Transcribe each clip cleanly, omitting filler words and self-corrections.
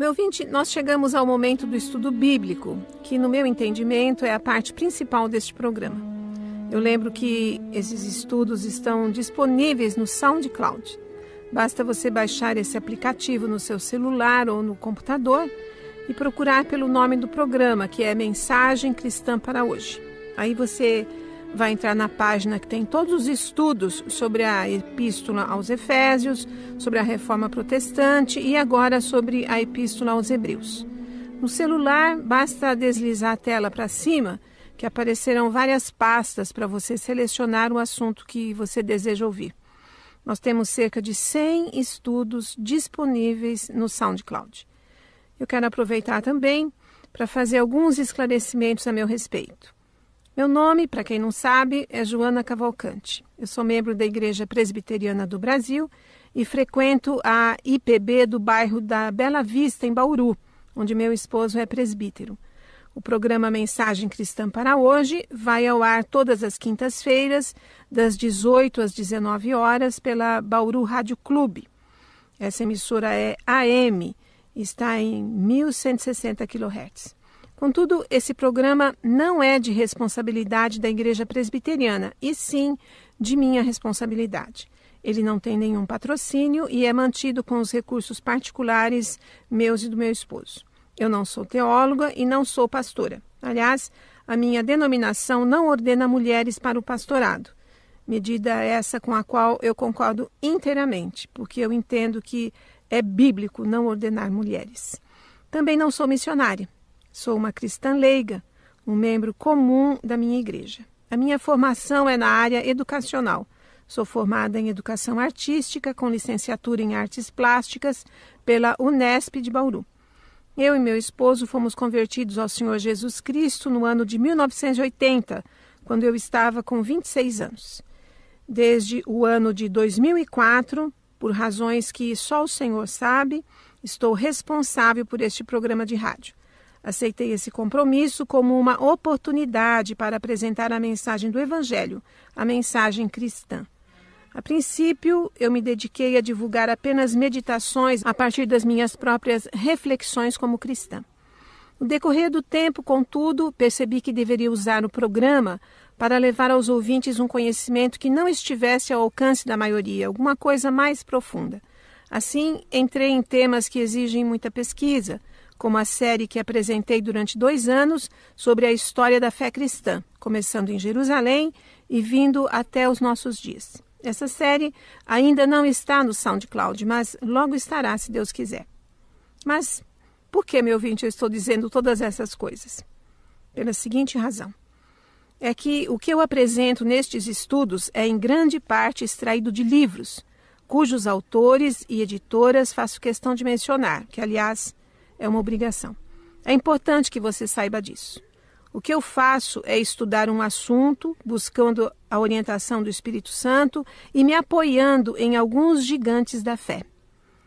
Meu ouvinte, nós chegamos ao momento do estudo bíblico, que no meu entendimento é a parte principal deste programa. Eu lembro que esses estudos estão disponíveis no SoundCloud. Basta você baixar esse aplicativo no seu celular ou no computador e procurar pelo nome do programa, que é Mensagem Cristã para Hoje. Aí você vai entrar na página que tem todos os estudos sobre a Epístola aos Efésios, sobre a Reforma Protestante e agora sobre a Epístola aos Hebreus. No celular, basta deslizar a tela para cima, que aparecerão várias pastas para você selecionar o assunto que você deseja ouvir. Nós temos cerca de 100 estudos disponíveis no SoundCloud. Eu quero aproveitar também para fazer alguns esclarecimentos a meu respeito. Meu nome, para quem não sabe, é Joana Cavalcante. Eu sou membro da Igreja Presbiteriana do Brasil e frequento a IPB do bairro da Bela Vista, em Bauru, onde meu esposo é presbítero. O programa Mensagem Cristã para Hoje vai ao ar todas as quintas-feiras, das 18 às 19 horas, pela Bauru Rádio Clube. Essa emissora é AM, está em 1160 kHz. Contudo, esse programa não é de responsabilidade da Igreja Presbiteriana, e sim de minha responsabilidade. Ele não tem nenhum patrocínio e é mantido com os recursos particulares meus e do meu esposo. Eu não sou teóloga e não sou pastora. Aliás, a minha denominação não ordena mulheres para o pastorado. Medida essa com a qual eu concordo inteiramente, porque eu entendo que é bíblico não ordenar mulheres. Também não sou missionária. Sou uma cristã leiga, um membro comum da minha igreja. A minha formação é na área educacional. Sou formada em Educação Artística, com licenciatura em Artes Plásticas, pela Unesp de Bauru. Eu e meu esposo fomos convertidos ao Senhor Jesus Cristo no ano de 1980, quando eu estava com 26 anos. Desde o ano de 2004, por razões que só o Senhor sabe, estou responsável por este programa de rádio. Aceitei esse compromisso como uma oportunidade para apresentar a mensagem do Evangelho, a mensagem cristã. A princípio, eu me dediquei a divulgar apenas meditações a partir das minhas próprias reflexões como cristã. No decorrer do tempo, contudo, percebi que deveria usar o programa para levar aos ouvintes um conhecimento que não estivesse ao alcance da maioria, alguma coisa mais profunda. Assim, entrei em temas que exigem muita pesquisa, como a série que apresentei durante 2 anos sobre a história da fé cristã, começando em Jerusalém e vindo até os nossos dias. Essa série ainda não está no SoundCloud, mas logo estará, se Deus quiser. Mas por que, meu ouvinte, eu estou dizendo todas essas coisas? Pela seguinte razão. É que o que eu apresento nestes estudos é em grande parte extraído de livros, cujos autores e editoras faço questão de mencionar, que, aliás, é uma obrigação. É importante que você saiba disso. O que eu faço é estudar um assunto, buscando a orientação do Espírito Santo e me apoiando em alguns gigantes da fé.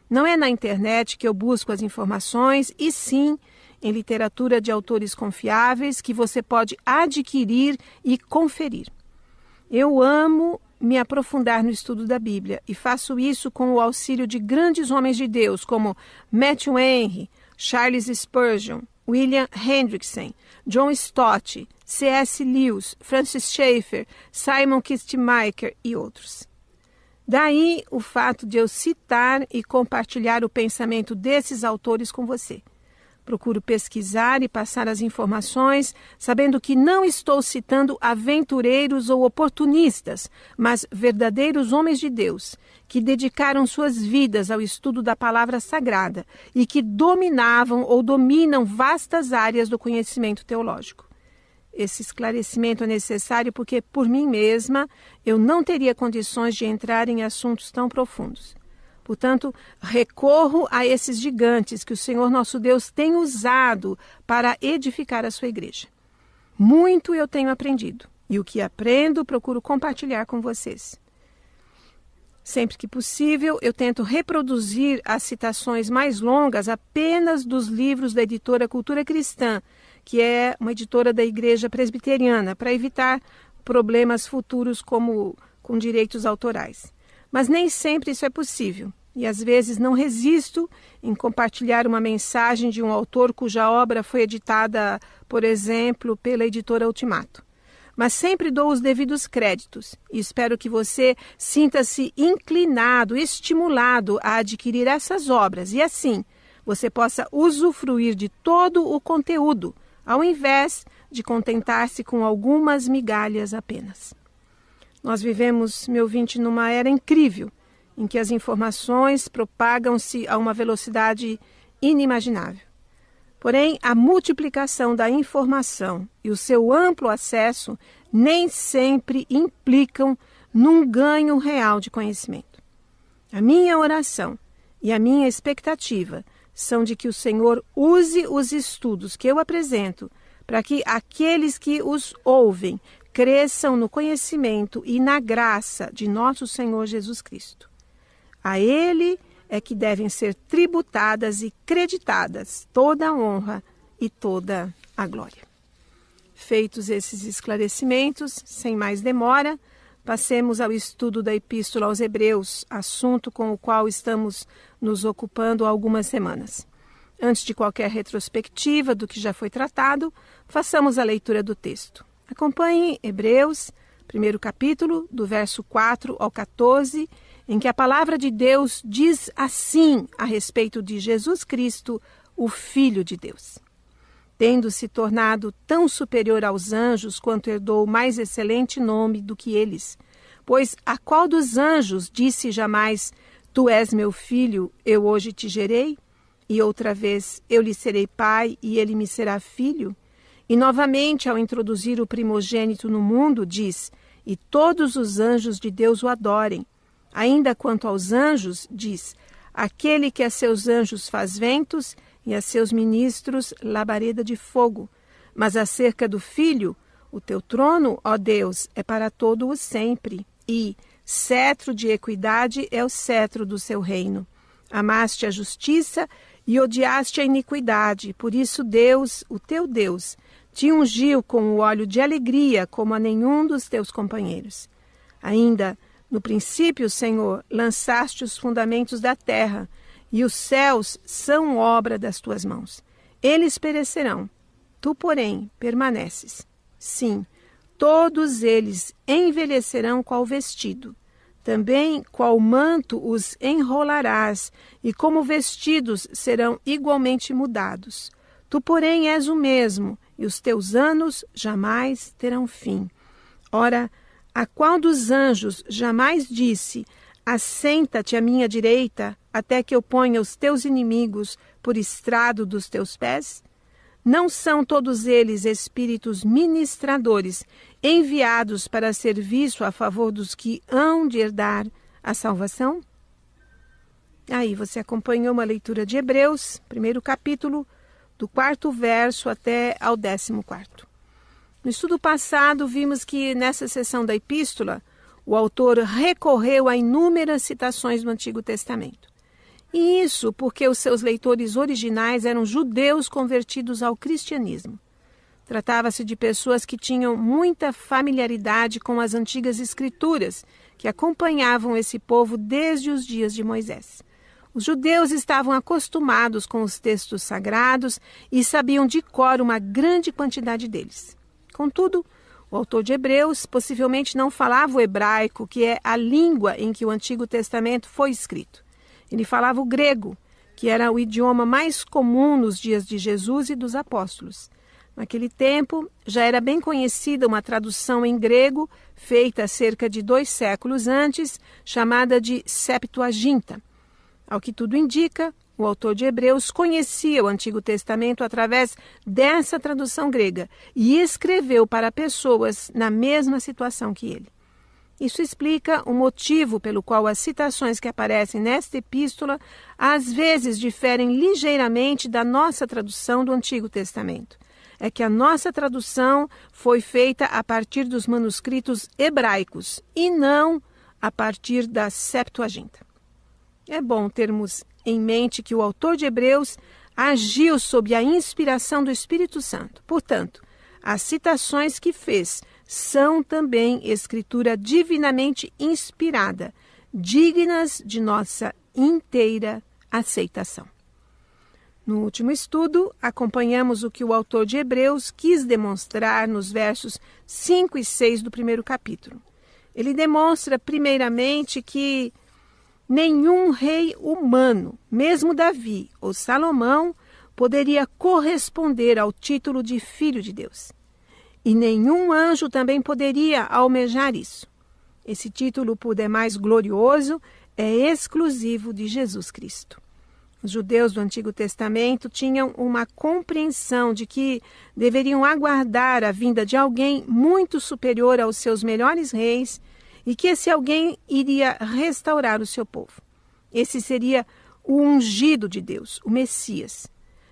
Não é na internet que eu busco as informações, e sim em literatura de autores confiáveis que você pode adquirir e conferir. Eu amo me aprofundar no estudo da Bíblia e faço isso com o auxílio de grandes homens de Deus como Matthew Henry, Charles Spurgeon, William Hendrickson, John Stott, C.S. Lewis, Francis Schaeffer, Simon Kistemaker e outros. Daí o fato de eu citar e compartilhar o pensamento desses autores com você. Procuro pesquisar e passar as informações, sabendo que não estou citando aventureiros ou oportunistas, mas verdadeiros homens de Deus, que dedicaram suas vidas ao estudo da palavra sagrada e que dominavam ou dominam vastas áreas do conhecimento teológico. Esse esclarecimento é necessário porque, por mim mesma, eu não teria condições de entrar em assuntos tão profundos. Portanto, recorro a esses gigantes que o Senhor nosso Deus tem usado para edificar a sua igreja. Muito eu tenho aprendido, e o que aprendo procuro compartilhar com vocês. Sempre que possível, eu tento reproduzir as citações mais longas apenas dos livros da editora Cultura Cristã, que é uma editora da Igreja Presbiteriana, para evitar problemas futuros como com direitos autorais. Mas nem sempre isso é possível. e às vezes não resisto em compartilhar uma mensagem de um autor cuja obra foi editada, por exemplo, pela editora Ultimato. Mas sempre dou os devidos créditos e espero que você sinta-se inclinado, estimulado a adquirir essas obras e assim você possa usufruir de todo o conteúdo, ao invés de contentar-se com algumas migalhas apenas. Nós vivemos, meu ouvinte, numa era incrível, em que as informações propagam-se a uma velocidade inimaginável. Porém, a multiplicação da informação e o seu amplo acesso nem sempre implicam num ganho real de conhecimento. A minha oração e a minha expectativa são de que o Senhor use os estudos que eu apresento para que aqueles que os ouvem cresçam no conhecimento e na graça de nosso Senhor Jesus Cristo. A Ele é que devem ser tributadas e creditadas toda a honra e toda a glória. Feitos esses esclarecimentos, sem mais demora, passemos ao estudo da Epístola aos Hebreus, assunto com o qual estamos nos ocupando há algumas semanas. Antes de qualquer retrospectiva do que já foi tratado, façamos a leitura do texto. Acompanhe Hebreus, primeiro capítulo, do verso 4 ao 14, em que a palavra de Deus diz assim a respeito de Jesus Cristo, o Filho de Deus. Tendo se tornado tão superior aos anjos quanto herdou mais excelente nome do que eles, pois a qual dos anjos disse jamais, tu és meu filho, eu hoje te gerei? E outra vez, eu lhe serei pai e ele me será filho? E novamente, ao introduzir o primogênito no mundo, diz, e todos os anjos de Deus o adorem. Ainda quanto aos anjos, diz, aquele que a seus anjos faz ventos e a seus ministros labareda de fogo. Mas acerca do Filho, o teu trono, ó Deus, é para todo o sempre, e cetro de equidade é o cetro do seu reino. Amaste a justiça e odiaste a iniquidade, por isso Deus, o teu Deus, te ungiu com o óleo de alegria como a nenhum dos teus companheiros. Ainda, no princípio, Senhor, lançaste os fundamentos da terra, e os céus são obra das tuas mãos. Eles perecerão, tu, porém, permaneces. Sim, todos eles envelhecerão qual vestido. Também qual manto os enrolarás, e como vestidos serão igualmente mudados. Tu, porém, és o mesmo, e os teus anos jamais terão fim. Ora, a qual dos anjos jamais disse, assenta-te à minha direita, até que eu ponha os teus inimigos por estrado dos teus pés? Não são todos eles espíritos ministradores, enviados para serviço a favor dos que hão de herdar a salvação? Aí você acompanhou uma leitura de Hebreus, primeiro capítulo, do 4º verso até ao 14º. No estudo passado, vimos que nessa seção da epístola, o autor recorreu a inúmeras citações do Antigo Testamento. E isso porque os seus leitores originais eram judeus convertidos ao cristianismo. Tratava-se de pessoas que tinham muita familiaridade com as antigas escrituras, que acompanhavam esse povo desde os dias de Moisés. Os judeus estavam acostumados com os textos sagrados e sabiam de cor uma grande quantidade deles. Contudo, o autor de Hebreus possivelmente não falava o hebraico, que é a língua em que o Antigo Testamento foi escrito. Ele falava o grego, que era o idioma mais comum nos dias de Jesus e dos apóstolos. Naquele tempo, já era bem conhecida uma tradução em grego, feita cerca de 2 séculos antes, chamada de Septuaginta. Ao que tudo indica, o autor de Hebreus conhecia o Antigo Testamento através dessa tradução grega e escreveu para pessoas na mesma situação que ele. Isso explica o motivo pelo qual as citações que aparecem nesta epístola às vezes diferem ligeiramente da nossa tradução do Antigo Testamento. É que a nossa tradução foi feita a partir dos manuscritos hebraicos e não a partir da Septuaginta. É bom termos em mente que o autor de Hebreus agiu sob a inspiração do Espírito Santo. Portanto, as citações que fez são também escritura divinamente inspirada, dignas de nossa inteira aceitação. No último estudo, acompanhamos o que o autor de Hebreus quis demonstrar nos versos 5 e 6 do primeiro capítulo. Ele demonstra, primeiramente, que nenhum rei humano, mesmo Davi ou Salomão, poderia corresponder ao título de filho de Deus. E nenhum anjo também poderia almejar isso. Esse título, por demais glorioso, é exclusivo de Jesus Cristo. Os judeus do Antigo Testamento tinham uma compreensão de que deveriam aguardar a vinda de alguém muito superior aos seus melhores reis e que esse alguém iria restaurar o seu povo. Esse seria o ungido de Deus, o Messias.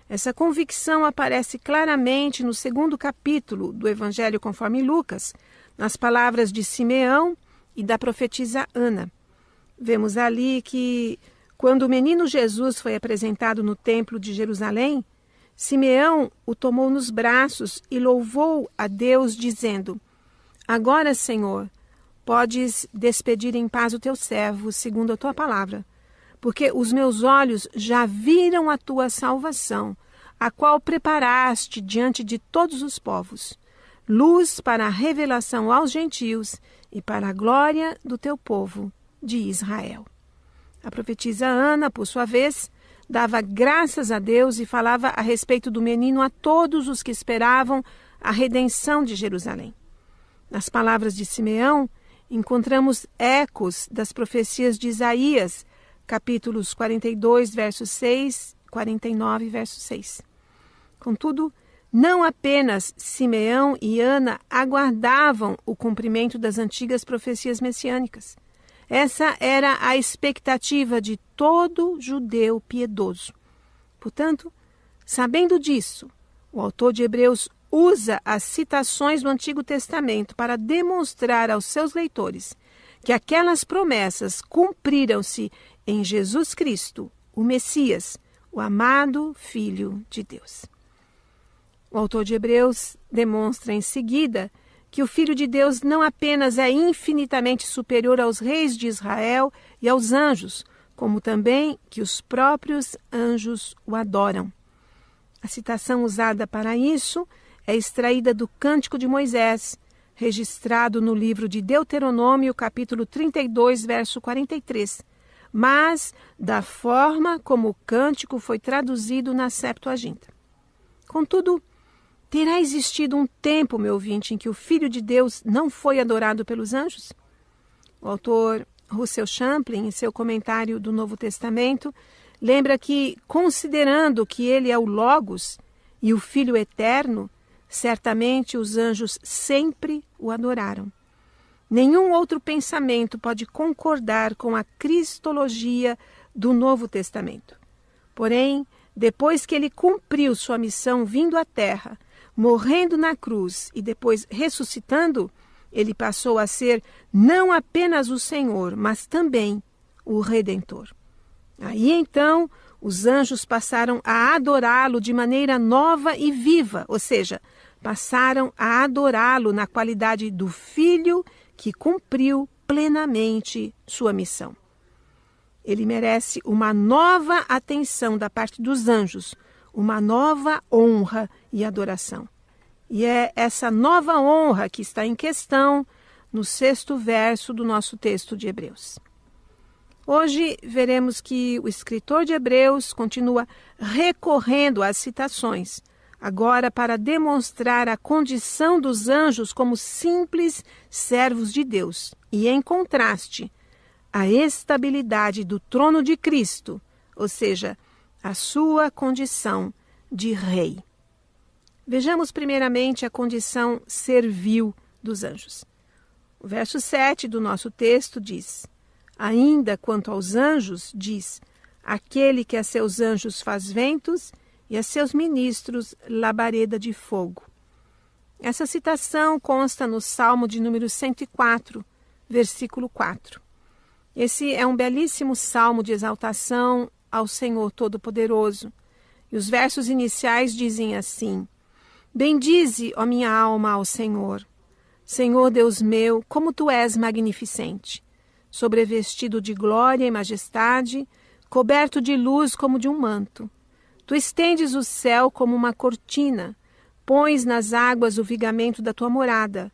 Essa convicção aparece claramente no segundo capítulo do Evangelho conforme Lucas, nas palavras de Simeão e da profetisa Ana. Vemos ali que, quando o menino Jesus foi apresentado no templo de Jerusalém, Simeão o tomou nos braços e louvou a Deus, dizendo: Agora, Senhor, podes despedir em paz o teu servo, segundo a tua palavra, porque os meus olhos já viram a tua salvação, a qual preparaste diante de todos os povos, luz para a revelação aos gentios e para a glória do teu povo de Israel. A profetisa Ana, por sua vez, dava graças a Deus e falava a respeito do menino a todos os que esperavam a redenção de Jerusalém. Nas palavras de Simeão, encontramos ecos das profecias de Isaías, capítulos 42, verso 6, 49, verso 6. Contudo, não apenas Simeão e Ana aguardavam o cumprimento das antigas profecias messiânicas. Essa era a expectativa de todo judeu piedoso. Portanto, sabendo disso, o autor de Hebreus usa as citações do Antigo Testamento para demonstrar aos seus leitores que aquelas promessas cumpriram-se em Jesus Cristo, o Messias, o amado Filho de Deus. O autor de Hebreus demonstra em seguida que o Filho de Deus não apenas é infinitamente superior aos reis de Israel e aos anjos, como também que os próprios anjos o adoram. A citação usada para isso é extraída do Cântico de Moisés, registrado no livro de Deuteronômio, capítulo 32, verso 43, mas da forma como o cântico foi traduzido na Septuaginta. Contudo, terá existido um tempo, meu ouvinte, em que o Filho de Deus não foi adorado pelos anjos? O autor Russell Champlin, em seu comentário do Novo Testamento, lembra que, considerando que ele é o Logos e o Filho eterno, certamente os anjos sempre o adoraram. Nenhum outro pensamento pode concordar com a cristologia do Novo Testamento. Porém, depois que ele cumpriu sua missão vindo à Terra, morrendo na cruz e depois ressuscitando, ele passou a ser não apenas o Senhor, mas também o Redentor. Aí então, os anjos passaram a adorá-lo de maneira nova e viva, ou seja, passaram a adorá-lo na qualidade do Filho que cumpriu plenamente sua missão. Ele merece uma nova atenção da parte dos anjos, uma nova honra e adoração. E é essa nova honra que está em questão no 6º verso do nosso texto de Hebreus. Hoje veremos que o escritor de Hebreus continua recorrendo às citações, agora para demonstrar a condição dos anjos como simples servos de Deus e, em contraste, a estabilidade do trono de Cristo, ou seja, a sua condição de rei. Vejamos primeiramente a condição servil dos anjos. O verso 7 do nosso texto diz: Ainda quanto aos anjos, diz, aquele que a seus anjos faz ventos e a seus ministros labareda de fogo. Essa citação consta no Salmo de número 104, versículo 4. Esse é um belíssimo salmo de exaltação ao Senhor Todo-Poderoso. E os versos iniciais dizem assim: Bendize, ó minha alma, ao Senhor. Senhor Deus meu, como tu és magnificente, sobrevestido de glória e majestade, coberto de luz como de um manto. Tu estendes o céu como uma cortina, pões nas águas o vigamento da tua morada,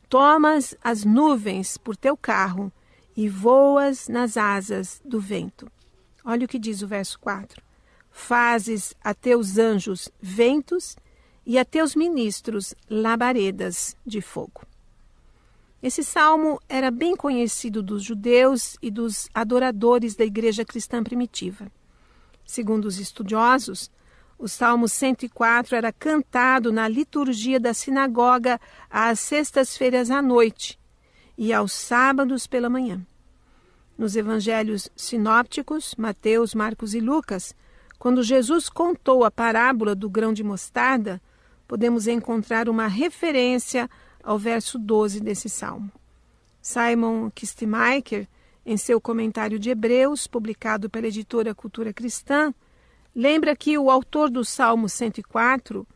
tomas as nuvens por teu carro e voas nas asas do vento. Olha o que diz o verso 4. Fazes a teus anjos ventos e a teus ministros labaredas de fogo. Esse salmo era bem conhecido dos judeus e dos adoradores da igreja cristã primitiva. Segundo os estudiosos, o Salmo 104 era cantado na liturgia da sinagoga às sextas-feiras à noite e aos sábados pela manhã. Nos evangelhos sinópticos, Mateus, Marcos e Lucas, quando Jesus contou a parábola do grão de mostarda, podemos encontrar uma referência ao verso 12 desse salmo. Simon Kistemaker, em seu comentário de Hebreus, publicado pela editora Cultura Cristã, lembra que o autor do Salmo 104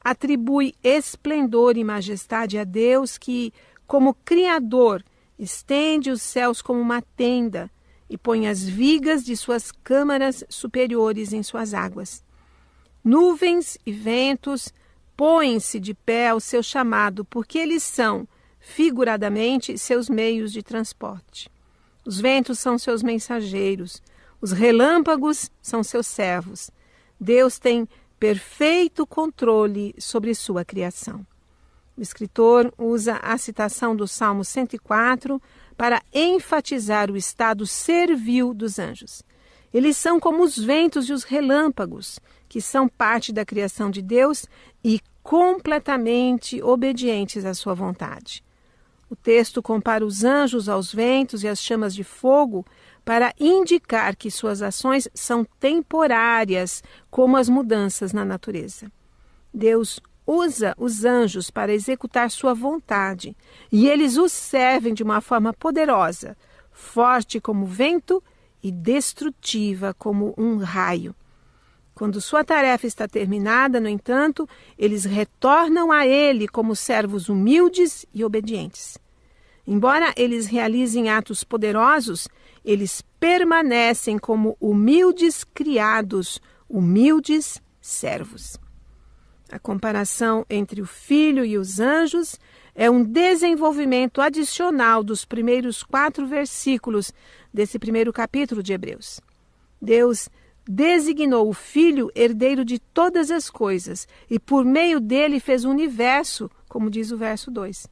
atribui esplendor e majestade a Deus que, como Criador, estende os céus como uma tenda e põe as vigas de suas câmaras superiores em suas águas. Nuvens e ventos põem-se de pé ao seu chamado, porque eles são, figuradamente, seus meios de transporte. Os ventos são seus mensageiros, os relâmpagos são seus servos. Deus tem perfeito controle sobre sua criação. O escritor usa a citação do Salmo 104 para enfatizar o estado servil dos anjos. Eles são como os ventos e os relâmpagos, que são parte da criação de Deus e completamente obedientes à sua vontade. O texto compara os anjos aos ventos e às chamas de fogo para indicar que suas ações são temporárias, como as mudanças na natureza. Deus usa os anjos para executar sua vontade e eles os servem de uma forma poderosa, forte como o vento e destrutiva como um raio. Quando sua tarefa está terminada, no entanto, eles retornam a ele como servos humildes e obedientes. Embora eles realizem atos poderosos, eles permanecem como humildes criados, humildes servos. A comparação entre o Filho e os anjos é um desenvolvimento adicional dos primeiros 4 versículos desse primeiro capítulo de Hebreus. Deus designou o Filho herdeiro de todas as coisas e por meio dele fez o universo, como diz o verso 2.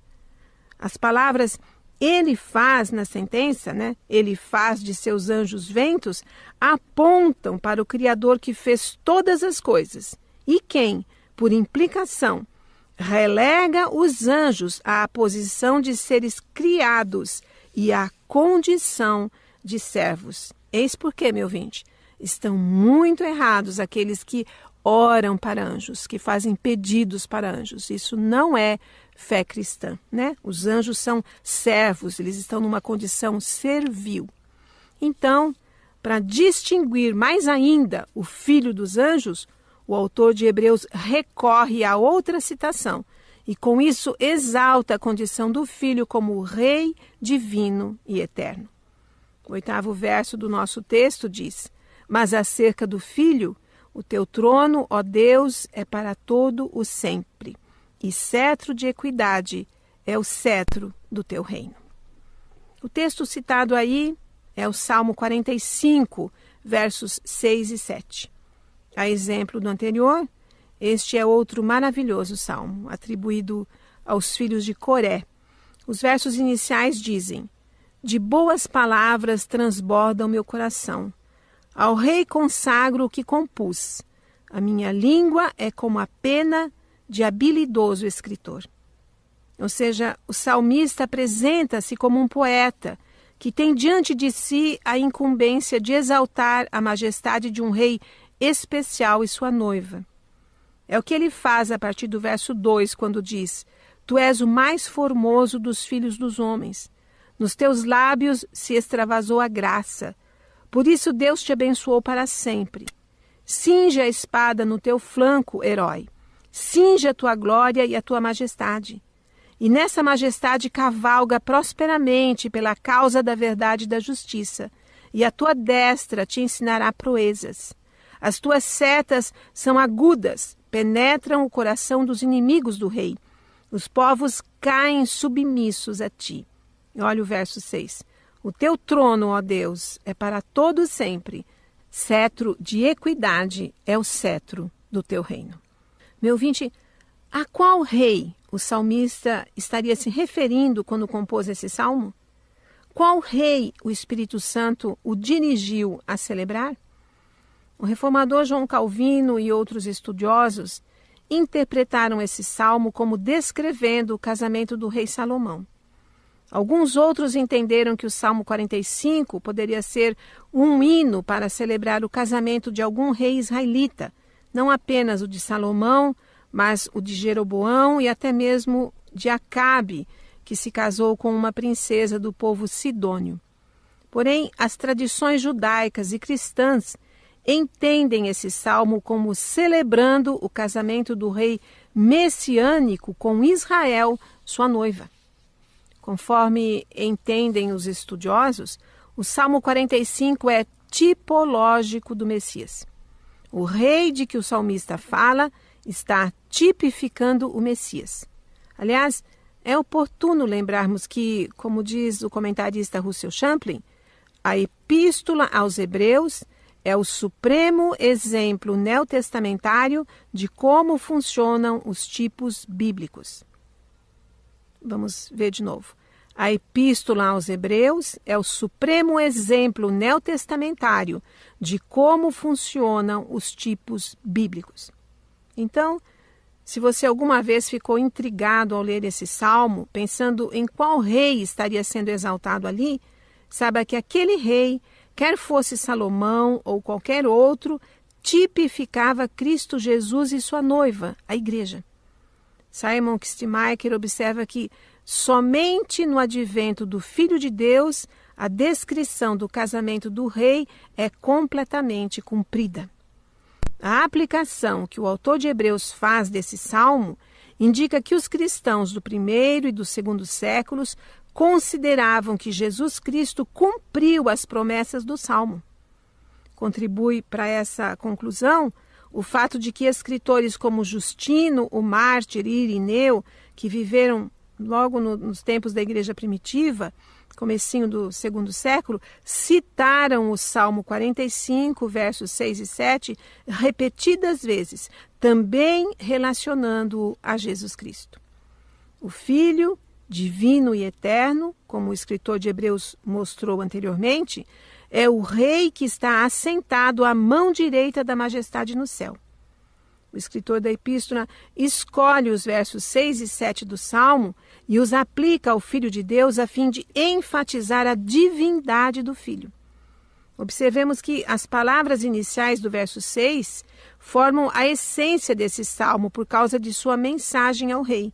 As palavras ele faz na sentença, ele faz de seus anjos ventos, apontam para o Criador que fez todas as coisas e quem, por implicação, relega os anjos à posição de seres criados e à condição de servos. Eis porque, meu ouvinte, estão muito errados aqueles que oram para anjos, que fazem pedidos para anjos. Isso não é fé cristã, Os anjos são servos, eles estão numa condição servil. Então, para distinguir mais ainda o filho dos anjos, o autor de Hebreus recorre a outra citação e com isso exalta a condição do filho como o rei divino e eterno. O 8º verso do nosso texto diz: mas acerca do filho, o teu trono, ó Deus, é para todo o sempre, e cetro de equidade é o cetro do teu reino. O texto citado aí é o Salmo 45, versos 6 e 7. A exemplo do anterior, este é outro maravilhoso salmo, atribuído aos filhos de Coré. Os versos iniciais dizem: de boas palavras transborda o meu coração. Ao rei consagro o que compus. A minha língua é como a pena de habilidoso escritor. Ou seja, o salmista apresenta-se como um poeta que tem diante de si a incumbência de exaltar a majestade de um rei especial e sua noiva. É o que ele faz a partir do verso 2, quando diz: tu és o mais formoso dos filhos dos homens. Nos teus lábios se extravasou a graça. Por isso Deus te abençoou para sempre. Cinge a espada no teu flanco, herói. Cinge a tua glória e a tua majestade. E nessa majestade cavalga prosperamente pela causa da verdade e da justiça. e a tua destra te ensinará proezas. As tuas setas são agudas, penetram o coração dos inimigos do rei. Os povos caem submissos a ti. Olha o verso 6. O teu trono, ó Deus, é para todo sempre. Cetro de equidade é o cetro do teu reino. Meu ouvinte, a qual rei o salmista estaria se referindo quando compôs esse salmo? Qual rei o Espírito Santo o dirigiu a celebrar? O reformador João Calvino e outros estudiosos interpretaram esse salmo como descrevendo o casamento do rei Salomão. Alguns outros entenderam que o Salmo 45 poderia ser um hino para celebrar o casamento de algum rei israelita, não apenas o de Salomão, mas o de Jeroboão e até mesmo de Acabe, que se casou com uma princesa do povo sidônio. Porém, as tradições judaicas e cristãs entendem esse salmo como celebrando o casamento do rei messiânico com Israel, sua noiva. Conforme entendem os estudiosos, o Salmo 45 é tipológico do Messias. O rei de que o salmista fala está tipificando o Messias. Aliás, é oportuno lembrarmos que, como diz o comentarista Russell Champlin, a Epístola aos Hebreus é o supremo exemplo neotestamentário de como funcionam os tipos bíblicos. Vamos ver de novo. A Epístola aos Hebreus é o supremo exemplo neotestamentário de como funcionam os tipos bíblicos. Então, se você alguma vez ficou intrigado ao ler esse salmo, pensando em qual rei estaria sendo exaltado ali, saiba que aquele rei, quer fosse Salomão ou qualquer outro, tipificava Cristo Jesus e sua noiva, a igreja. Simon Kistemaker observa que somente no advento do Filho de Deus a descrição do casamento do rei é completamente cumprida. A aplicação que o autor de Hebreus faz desse salmo indica que os cristãos do primeiro e do segundo séculos consideravam que Jesus Cristo cumpriu as promessas do salmo. Contribui para essa conclusão o fato de que escritores como Justino, o Mártir e Irineu, que viveram logo nos tempos da igreja primitiva, comecinho do segundo século, citaram o Salmo 45, versos 6 e 7, repetidas vezes, também relacionando-o a Jesus Cristo. O Filho, divino e eterno, como o escritor de Hebreus mostrou anteriormente, é o Rei que está assentado à mão direita da majestade no céu. O escritor da Epístola escolhe os versos 6 e 7 do Salmo e os aplica ao Filho de Deus a fim de enfatizar a divindade do Filho. Observemos que as palavras iniciais do verso 6 formam a essência desse salmo por causa de sua mensagem ao Rei.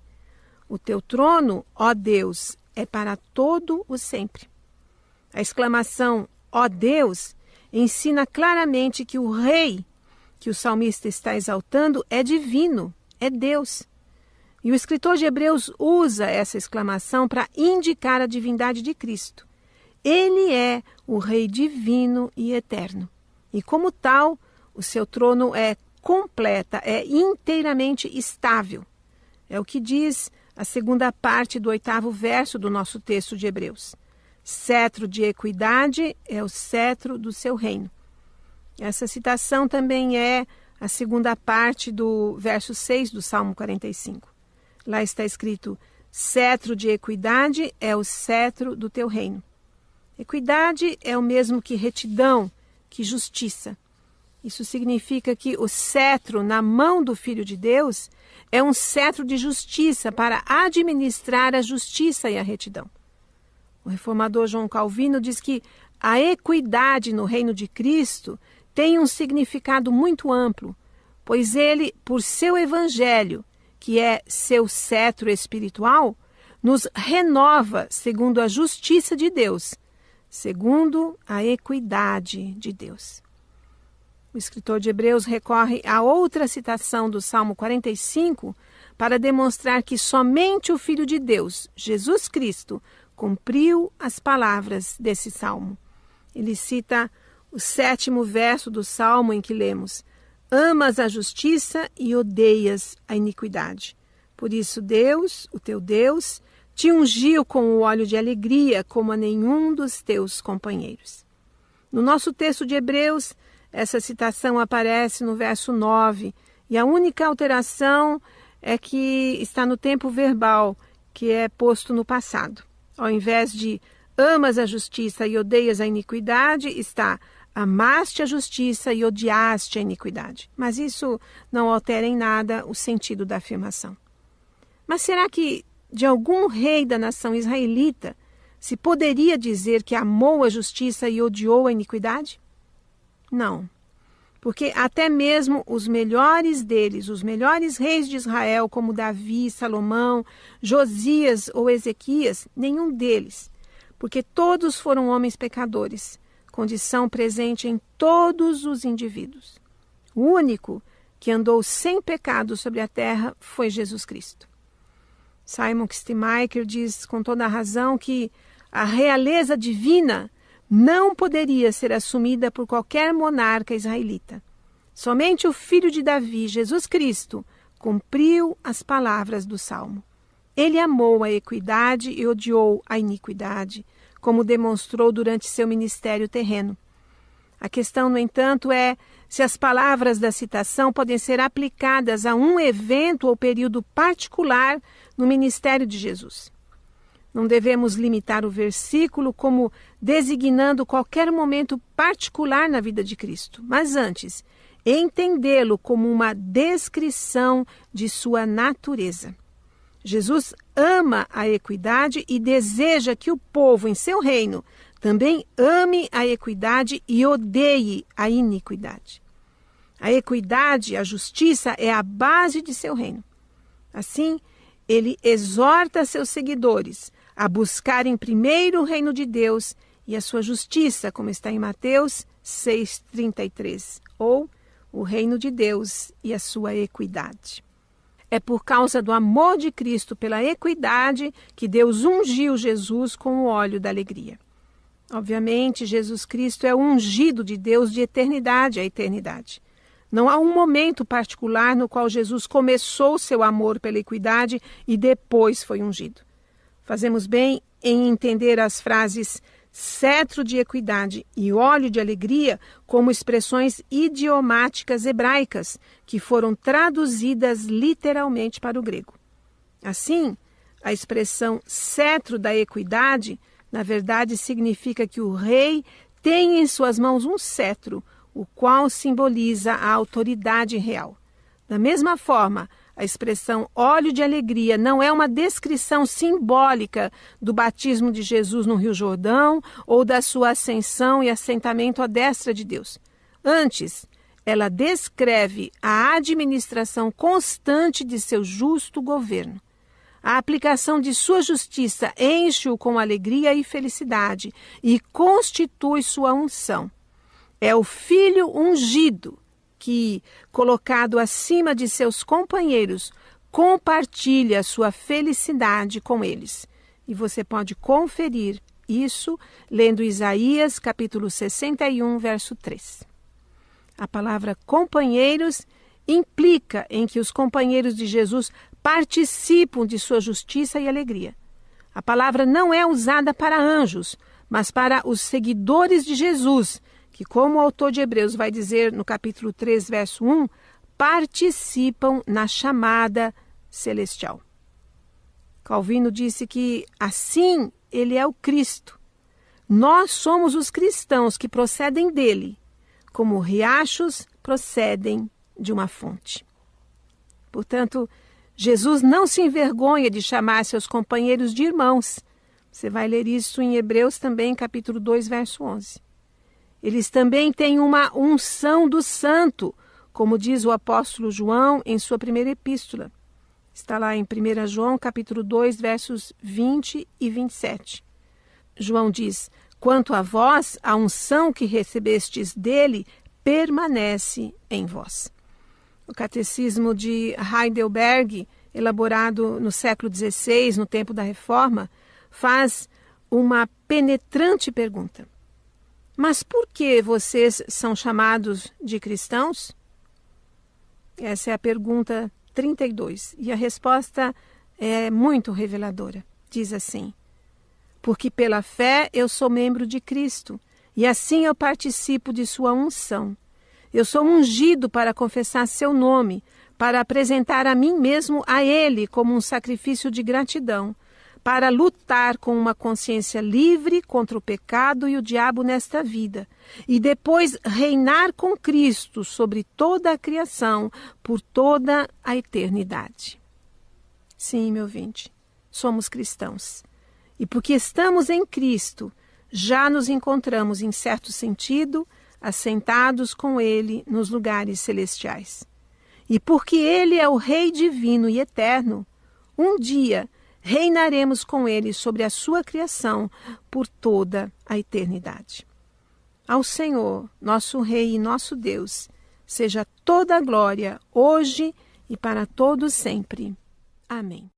O teu trono, ó Deus, é para todo o sempre. A exclamação, ó Deus, ensina claramente que o Rei que o salmista está exaltando é divino, é Deus. E o escritor de Hebreus usa essa exclamação para indicar a divindade de Cristo. Ele é o Rei divino e eterno. E como tal, o seu trono é completa, é inteiramente estável. É o que diz a segunda parte do 8º verso do nosso texto de Hebreus. Cetro de equidade é o cetro do seu reino. Essa citação também é a segunda parte do verso 6 do Salmo 45. Lá está escrito, cetro de equidade é o cetro do teu reino. Equidade é o mesmo que retidão, que justiça. Isso significa que o cetro na mão do Filho de Deus é um cetro de justiça para administrar a justiça e a retidão. O reformador João Calvino diz que a equidade no reino de Cristo tem um significado muito amplo, pois ele, por seu evangelho, que é seu cetro espiritual, nos renova segundo a justiça de Deus, segundo a equidade de Deus. O escritor de Hebreus recorre a outra citação do Salmo 45 para demonstrar que somente o Filho de Deus, Jesus Cristo, cumpriu as palavras desse salmo. Ele cita o 7º verso do Salmo em que lemos: amas a justiça e odeias a iniquidade. Por isso Deus, o teu Deus, te ungiu com o óleo de alegria como a nenhum dos teus companheiros. No nosso texto de Hebreus, essa citação aparece no verso 9, e a única alteração é que está no tempo verbal, que é posto no passado. Ao invés de amas a justiça e odeias a iniquidade, está amaste a justiça e odiaste a iniquidade. Mas isso não altera em nada o sentido da afirmação. Mas será que de algum rei da nação israelita se poderia dizer que amou a justiça e odiou a iniquidade? Não, porque até mesmo os melhores deles, os melhores reis de Israel, como Davi, Salomão, Josias ou Ezequias, nenhum deles, porque todos foram homens pecadores, condição presente em todos os indivíduos. O único que andou sem pecado sobre a terra foi Jesus Cristo. Simon Kistemaker diz com toda a razão que a realeza divina não poderia ser assumida por qualquer monarca israelita. Somente o filho de Davi, Jesus Cristo, cumpriu as palavras do Salmo. Ele amou a equidade e odiou a iniquidade, como demonstrou durante seu ministério terreno. A questão, no entanto, é se as palavras da citação podem ser aplicadas a um evento ou período particular no ministério de Jesus. Não devemos limitar o versículo como designando qualquer momento particular na vida de Cristo, mas antes, entendê-lo como uma descrição de sua natureza. Jesus ama a equidade e deseja que o povo em seu reino também ame a equidade e odeie a iniquidade. A equidade, a justiça é a base de seu reino. Assim, ele exorta seus seguidores a buscarem primeiro o reino de Deus e a sua justiça, como está em Mateus 6,33, ou o reino de Deus e a sua equidade. É por causa do amor de Cristo pela equidade que Deus ungiu Jesus com o óleo da alegria. Obviamente, Jesus Cristo é o ungido de Deus de eternidade a eternidade. Não há um momento particular no qual Jesus começou seu amor pela equidade e depois foi ungido. Fazemos bem em entender as frases cetro de equidade e óleo de alegria como expressões idiomáticas hebraicas que foram traduzidas literalmente para o grego. Assim, a expressão cetro da equidade, na verdade, significa que o rei tem em suas mãos um cetro, o qual simboliza a autoridade real. Da mesma forma, a expressão óleo de alegria não é uma descrição simbólica do batismo de Jesus no Rio Jordão ou da sua ascensão e assentamento à destra de Deus. Antes, ela descreve a administração constante de seu justo governo. A aplicação de sua justiça enche-o com alegria e felicidade e constitui sua unção. É o Filho ungido que, colocado acima de seus companheiros, compartilha sua felicidade com eles. E você pode conferir isso lendo Isaías, capítulo 61, verso 3. A palavra companheiros implica em que os companheiros de Jesus participam de sua justiça e alegria. A palavra não é usada para anjos, mas para os seguidores de Jesus, que, como o autor de Hebreus vai dizer no capítulo 3, verso 1, participam na chamada celestial. Calvino disse que, assim, ele é o Cristo. Nós somos os cristãos que procedem dele, como riachos procedem de uma fonte. Portanto, Jesus não se envergonha de chamar seus companheiros de irmãos. Você vai ler isso em Hebreus também, capítulo 2, verso 11. Eles também têm uma unção do santo, como diz o apóstolo João em sua primeira epístola. Está lá em 1 João, capítulo 2, versos 20 e 27. João diz: quanto a vós, a unção que recebestes dele permanece em vós. O catecismo de Heidelberg, elaborado no século XVI, no tempo da Reforma, faz uma penetrante pergunta. Mas por que vocês são chamados de cristãos? Essa é a pergunta 32. E a resposta é muito reveladora. Diz assim: porque pela fé eu sou membro de Cristo, e assim eu participo de sua unção. Eu sou ungido para confessar seu nome, para apresentar a mim mesmo a Ele como um sacrifício de gratidão, para lutar com uma consciência livre contra o pecado e o diabo nesta vida, e depois reinar com Cristo sobre toda a criação por toda a eternidade. Sim, meu ouvinte, somos cristãos. E porque estamos em Cristo, já nos encontramos, em certo sentido, assentados com Ele nos lugares celestiais. E porque Ele é o Rei divino e eterno, um dia reinaremos com Ele sobre a sua criação por toda a eternidade. Ao Senhor, nosso Rei e nosso Deus, seja toda a glória, hoje e para todos sempre. Amém.